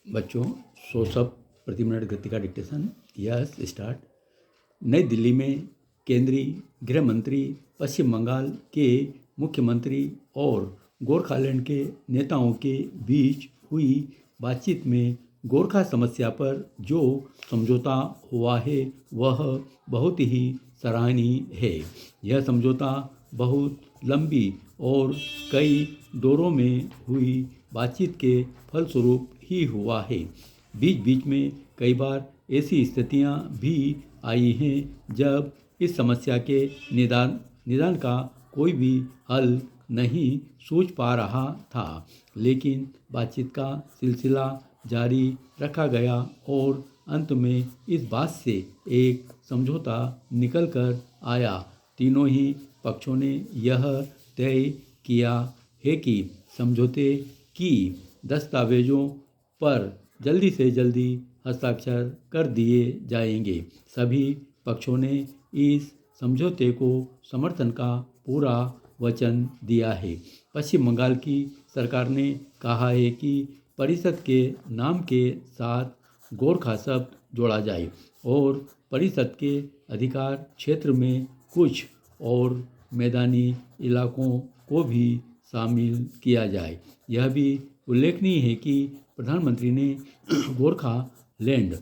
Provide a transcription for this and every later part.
बच्चों, 100 शब्द प्रति मिनट गति का डिक्टेशन। Yes, start. नई दिल्ली में केंद्रीय गृह मंत्री, पश्चिम बंगाल के मुख्यमंत्री और गोरखालैंड के नेताओं के बीच हुई बातचीत में गोरखा समस्या पर जो समझौता हुआ है वह बहुत ही सराहनीय है। यह समझौता बहुत लंबी और कई दौरों में हुई बातचीत के फलस्वरूप ही हुआ है। बीच बीच में कई बार ऐसी स्थितियां भी आई हैं जब इस समस्या के निदान का कोई भी हल नहीं सूझ पा रहा था, लेकिन बातचीत का सिलसिला जारी रखा गया और अंत में इस बात से एक समझौता निकल कर आया। तीनों ही पक्षों ने यह तय किया है कि समझौते की दस्तावेजों पर जल्दी से जल्दी हस्ताक्षर कर दिए जाएंगे। सभी पक्षों ने इस समझौते को समर्थन का पूरा वचन दिया है। पश्चिम बंगाल की सरकार ने कहा है कि परिषद के नाम के साथ गोरखा शब्द जोड़ा जाए और परिषद के अधिकार क्षेत्र में कुछ और मैदानी इलाकों को भी शामिल किया जाए। यह भी उल्लेखनीय है कि प्रधानमंत्री ने गोरखालैंड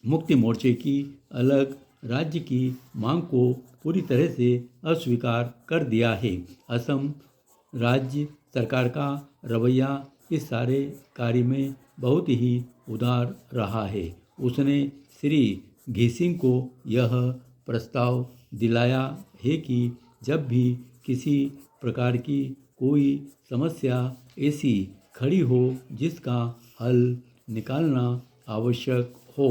मुक्ति मोर्चे की अलग राज्य की मांग को पूरी तरह से अस्वीकार कर दिया है। असम राज्य सरकार का रवैया इस सारे कार्य में बहुत ही उदार रहा है। उसने श्री घीसिंग को यह प्रस्ताव दिलाया है कि जब भी किसी प्रकार की कोई समस्या ऐसी खड़ी हो जिसका हल निकालना आवश्यक हो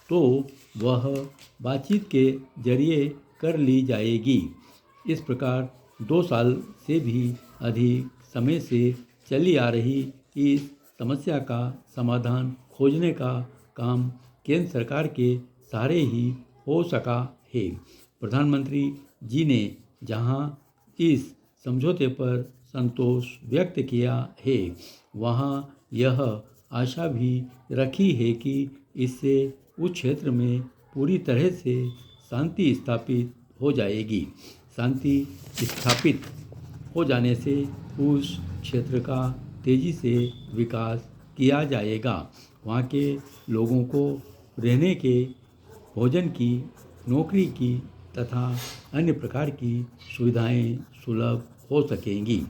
तो वह बातचीत के जरिए कर ली जाएगी। इस प्रकार 2 साल से भी अधिक समय से चली आ रही इस समस्या का समाधान खोजने का काम केंद्र सरकार के सहारे ही हो सका है। प्रधानमंत्री जी ने जहां इस समझौते पर संतोष व्यक्त किया है, वहां यह आशा भी रखी है कि इससे उस क्षेत्र में पूरी तरह से शांति स्थापित हो जाएगी। शांति स्थापित हो जाने से उस क्षेत्र का तेजी से विकास किया जाएगा। वहाँ के लोगों को रहने के, भोजन की, नौकरी की तथा अन्य प्रकार की सुविधाएं सुलभ हो सकेंगी।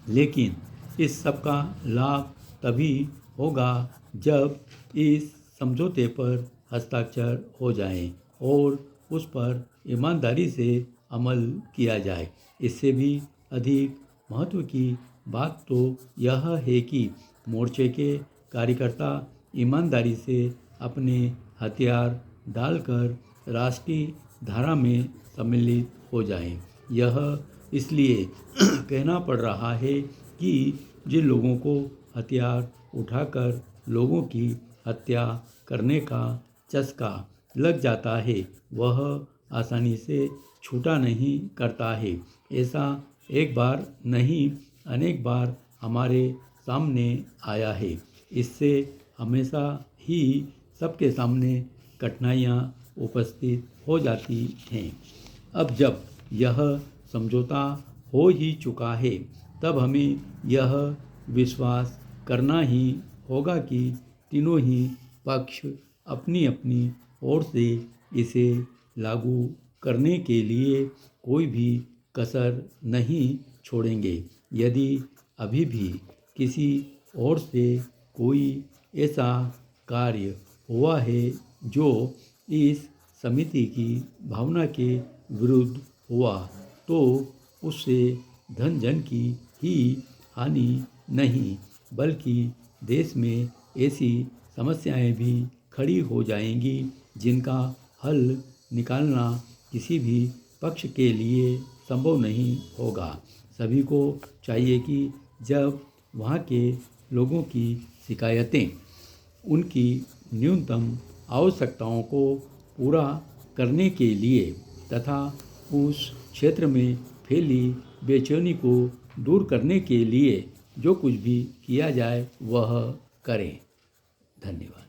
लेकिन इस सब का लाभ तभी होगा जब इस समझौते पर हस्ताक्षर हो जाएं और उस पर ईमानदारी से अमल किया जाए। इससे भी अधिक महत्व की बात तो यह है कि मोर्चे के कार्यकर्ता ईमानदारी से अपने हथियार डालकर राष्ट्रीय धारा में सम्मिलित हो जाएं। यह इसलिए कहना पड़ रहा है कि जिन लोगों को हथियार उठाकर लोगों की हत्या करने का चस्का लग जाता है वह आसानी से छूटा नहीं करता है। ऐसा एक बार नहीं अनेक बार हमारे सामने आया है। इससे हमेशा ही सबके सामने कठिनाइयाँ उपस्थित हो जाती हैं। अब जब यह समझौता हो ही चुका है तब हमें यह विश्वास करना ही होगा कि तीनों ही पक्ष अपनी अपनी ओर से इसे लागू करने के लिए कोई भी कसर नहीं छोड़ेंगे। यदि अभी भी किसी ओर से कोई ऐसा कार्य हुआ है जो इस समिति की भावना के विरुद्ध हुआ तो उससे धन जन की ही हानि नहीं बल्कि देश में ऐसी समस्याएं भी खड़ी हो जाएंगी जिनका हल निकालना किसी भी पक्ष के लिए संभव नहीं होगा। सभी को चाहिए कि जब वहाँ के लोगों की शिकायतें उनकी न्यूनतम आवश्यकताओं को पूरा करने के लिए तथा उस क्षेत्र में फैली बेचैनी को दूर करने के लिए जो कुछ भी किया जाए वह करें। धन्यवाद।